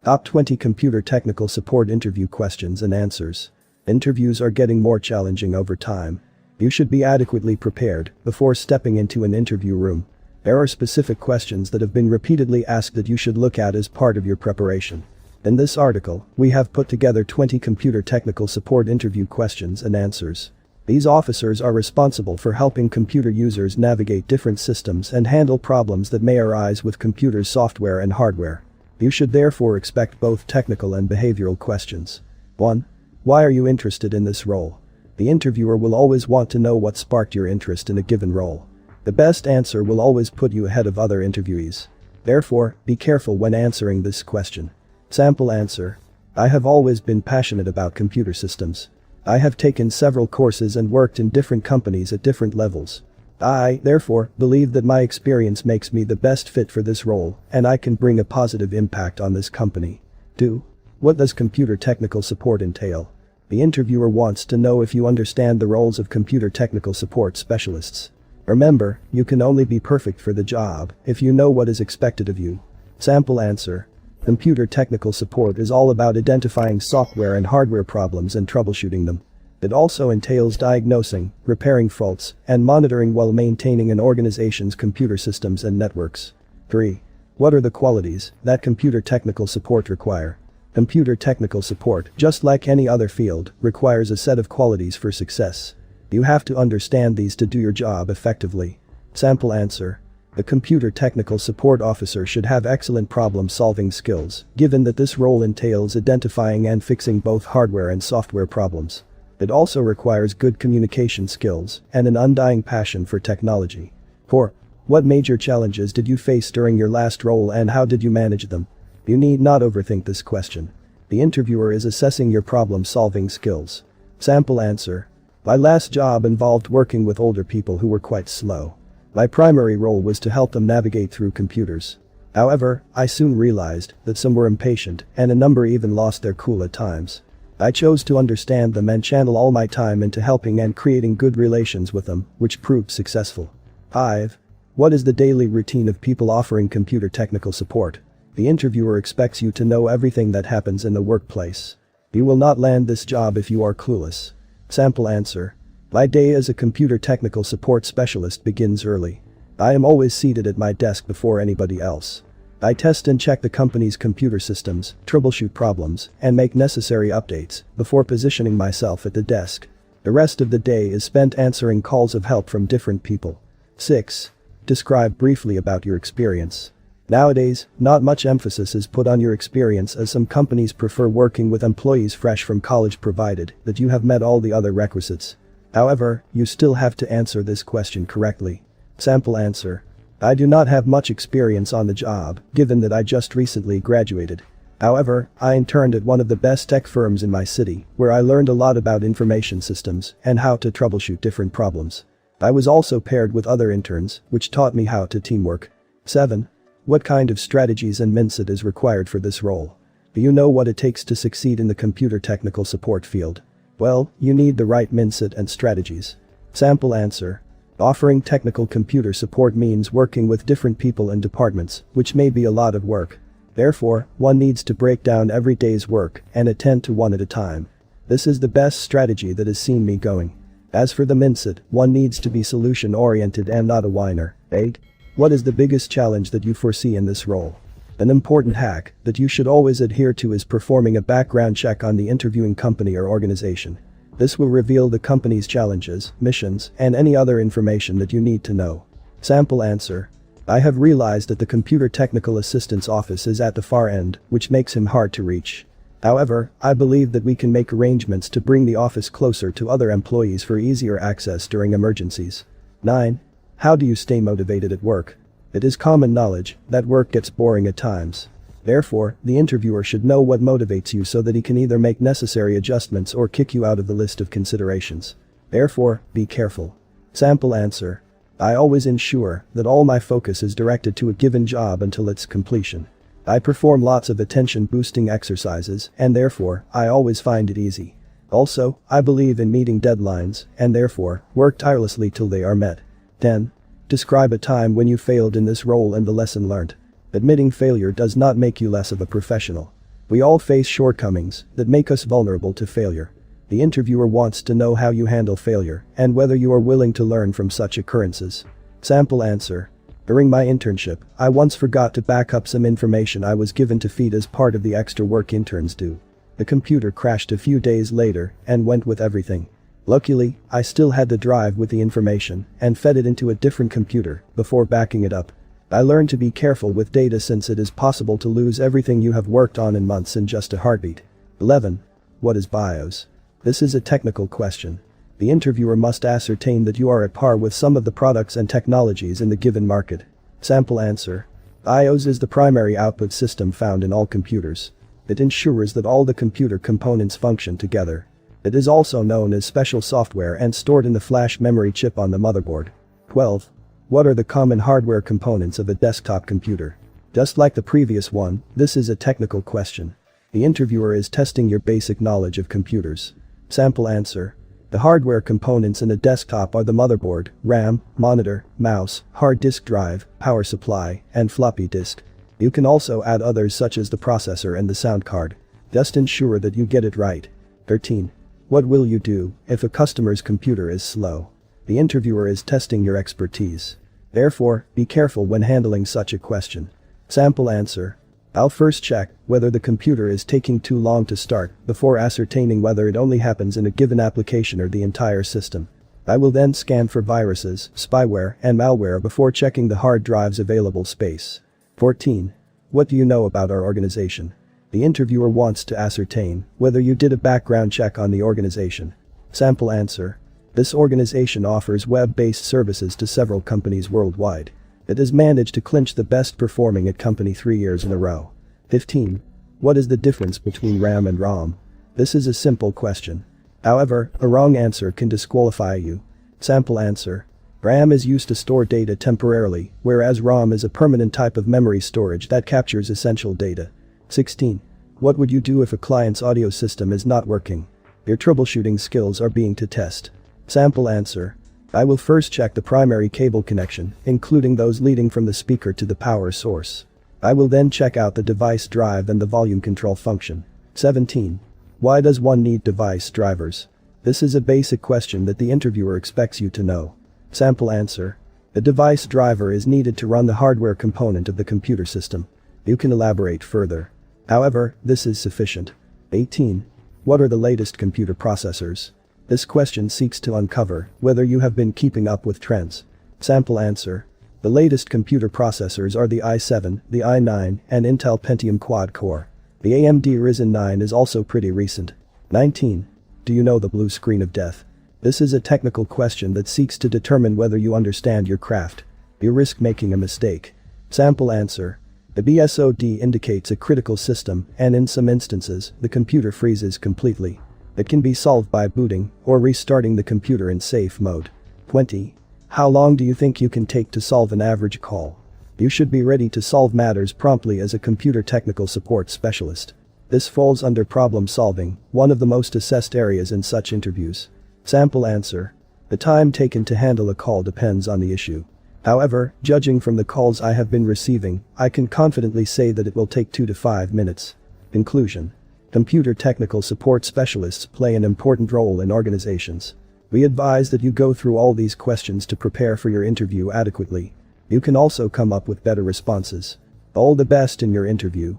Top 20 Computer Technical Support Interview Questions and Answers. Interviews are getting more challenging over time. You should be adequately prepared before stepping into an interview room. There are specific questions that have been repeatedly asked that you should look at as part of your preparation. In this article, we have put together 20 computer technical support interview questions and answers. These officers are responsible for helping computer users navigate different systems and handle problems that may arise with computers' software and hardware. You should therefore expect both technical and behavioral questions. 1. Why are you interested in this role? The interviewer will always want to know what sparked your interest in a given role. The best answer will always put you ahead of other interviewees. Therefore, be careful when answering this question. Sample answer. I have always been passionate about computer systems. I have taken several courses and worked in different companies at different levels. I, therefore, believe that my experience makes me the best fit for this role, and I can bring a positive impact on this company. 2. What does computer technical support entail? The interviewer wants to know if you understand the roles of computer technical support specialists. Remember, you can only be perfect for the job if you know what is expected of you. Sample answer. Computer technical support is all about identifying software and hardware problems and troubleshooting them. It also entails diagnosing, repairing faults, and monitoring while maintaining an organization's computer systems and networks. 3. What are the qualities that computer technical support require? Computer technical support, just like any other field, requires a set of qualities for success. You have to understand these to do your job effectively. Sample answer. The computer technical support officer should have excellent problem-solving skills, given that this role entails identifying and fixing both hardware and software problems. It also requires good communication skills and an undying passion for technology. 4. What major challenges did you face during your last role and how did you manage them? You need not overthink this question. The interviewer is assessing your problem-solving skills. Sample answer. My last job involved working with older people who were quite slow. My primary role was to help them navigate through computers. However, I soon realized that some were impatient and a number even lost their cool at times. I chose to understand them and channel all my time into helping and creating good relations with them, which proved successful. 5. What is the daily routine of people offering computer technical support? The interviewer expects you to know everything that happens in the workplace. You will not land this job if you are clueless. Sample answer. My day as a computer technical support specialist begins early. I am always seated at my desk before anybody else. I test and check the company's computer systems, troubleshoot problems, and make necessary updates before positioning myself at the desk. The rest of the day is spent answering calls of help from different people. 6. Describe briefly about your experience. Nowadays, not much emphasis is put on your experience as some companies prefer working with employees fresh from college provided that you have met all the other requisites. However, you still have to answer this question correctly. Sample answer. I do not have much experience on the job, given that I just recently graduated. However, I interned at one of the best tech firms in my city, where I learned a lot about information systems and how to troubleshoot different problems. I was also paired with other interns, which taught me how to teamwork. 7. What kind of strategies and mindset is required for this role? Do you know what it takes to succeed in the computer technical support field? Well, you need the right mindset and strategies. Sample answer. Offering technical computer support means working with different people and departments, which may be a lot of work. Therefore, one needs to break down every day's work and attend to one at a time. This is the best strategy that has seen me going. As for the mindset, one needs to be solution-oriented and not a whiner. 8. What is the biggest challenge that you foresee in this role? An important hack that you should always adhere to is performing a background check on the interviewing company or organization. This will reveal the company's challenges, missions, and any other information that you need to know. Sample answer. I have realized that the computer technical assistant's office is at the far end, which makes him hard to reach. However, I believe that we can make arrangements to bring the office closer to other employees for easier access during emergencies. 9. How do you stay motivated at work? It is common knowledge that work gets boring at times. Therefore, the interviewer should know what motivates you so that he can either make necessary adjustments or kick you out of the list of considerations. Therefore, be careful. Sample answer. I always ensure that all my focus is directed to a given job until its completion. I perform lots of attention-boosting exercises, and therefore, I always find it easy. Also, I believe in meeting deadlines, and therefore, work tirelessly till they are met. 10. Describe a time when you failed in this role and the lesson learned. Admitting failure does not make you less of a professional. We all face shortcomings that make us vulnerable to failure. The interviewer wants to know how you handle failure and whether you are willing to learn from such occurrences. Sample answer. During my internship, I once forgot to back up some information I was given to feed as part of the extra work interns do. The computer crashed a few days later and went with everything. Luckily, I still had the drive with the information and fed it into a different computer before backing it up. I learned to be careful with data since it is possible to lose everything you have worked on in months in just a heartbeat. 11. What is BIOS? This is a technical question. The interviewer must ascertain that you are at par with some of the products and technologies in the given market. Sample answer. BIOS is the primary output system found in all computers. It ensures that all the computer components function together. It is also known as special software and stored in the flash memory chip on the motherboard. 12. What are the common hardware components of a desktop computer? Just like the previous one, this is a technical question. The interviewer is testing your basic knowledge of computers. Sample answer. The hardware components in a desktop are the motherboard, RAM, monitor, mouse, hard disk drive, power supply, and floppy disk. You can also add others such as the processor and the sound card. Just ensure that you get it right. 13. What will you do if a customer's computer is slow? The interviewer is testing your expertise. Therefore, be careful when handling such a question. Sample answer. I'll first check whether the computer is taking too long to start before ascertaining whether it only happens in a given application or the entire system. I will then scan for viruses, spyware, and malware before checking the hard drive's available space. 14. What do you know about our organization? The interviewer wants to ascertain whether you did a background check on the organization. Sample answer. This organization offers web-based services to several companies worldwide. It has managed to clinch the best performing at company 3 years in a row. 15. What is the difference between RAM and ROM? This is a simple question. However, a wrong answer can disqualify you. Sample answer. RAM is used to store data temporarily, whereas ROM is a permanent type of memory storage that captures essential data. 16. What would you do if a client's audio system is not working? Your troubleshooting skills are being to test. Sample answer. I will first check the primary cable connection, including those leading from the speaker to the power source. I will then check out the device drive and the volume control function. 17. Why does one need device drivers? This is a basic question that the interviewer expects you to know. Sample answer. The device driver is needed to run the hardware component of the computer system. You can elaborate further. However, this is sufficient. 18. What are the latest computer processors? This question seeks to uncover whether you have been keeping up with trends. Sample answer. The latest computer processors are the i7, the i9, and Intel Pentium quad-core. The AMD Ryzen 9 is also pretty recent. 19. Do you know the blue screen of death? This is a technical question that seeks to determine whether you understand your craft. You risk making a mistake. Sample answer. The BSOD indicates a critical system, and in some instances, the computer freezes completely. It can be solved by booting or restarting the computer in safe mode. 20. How long do you think you can take to solve an average call? You should be ready to solve matters promptly as a computer technical support specialist. This falls under problem solving, one of the most assessed areas in such interviews. Sample answer. The time taken to handle a call depends on the issue. However, judging from the calls I have been receiving, I can confidently say that it will take 2 to 5 minutes. Conclusion. Computer technical support specialists play an important role in organizations. We advise that you go through all these questions to prepare for your interview adequately. You can also come up with better responses. All the best in your interview.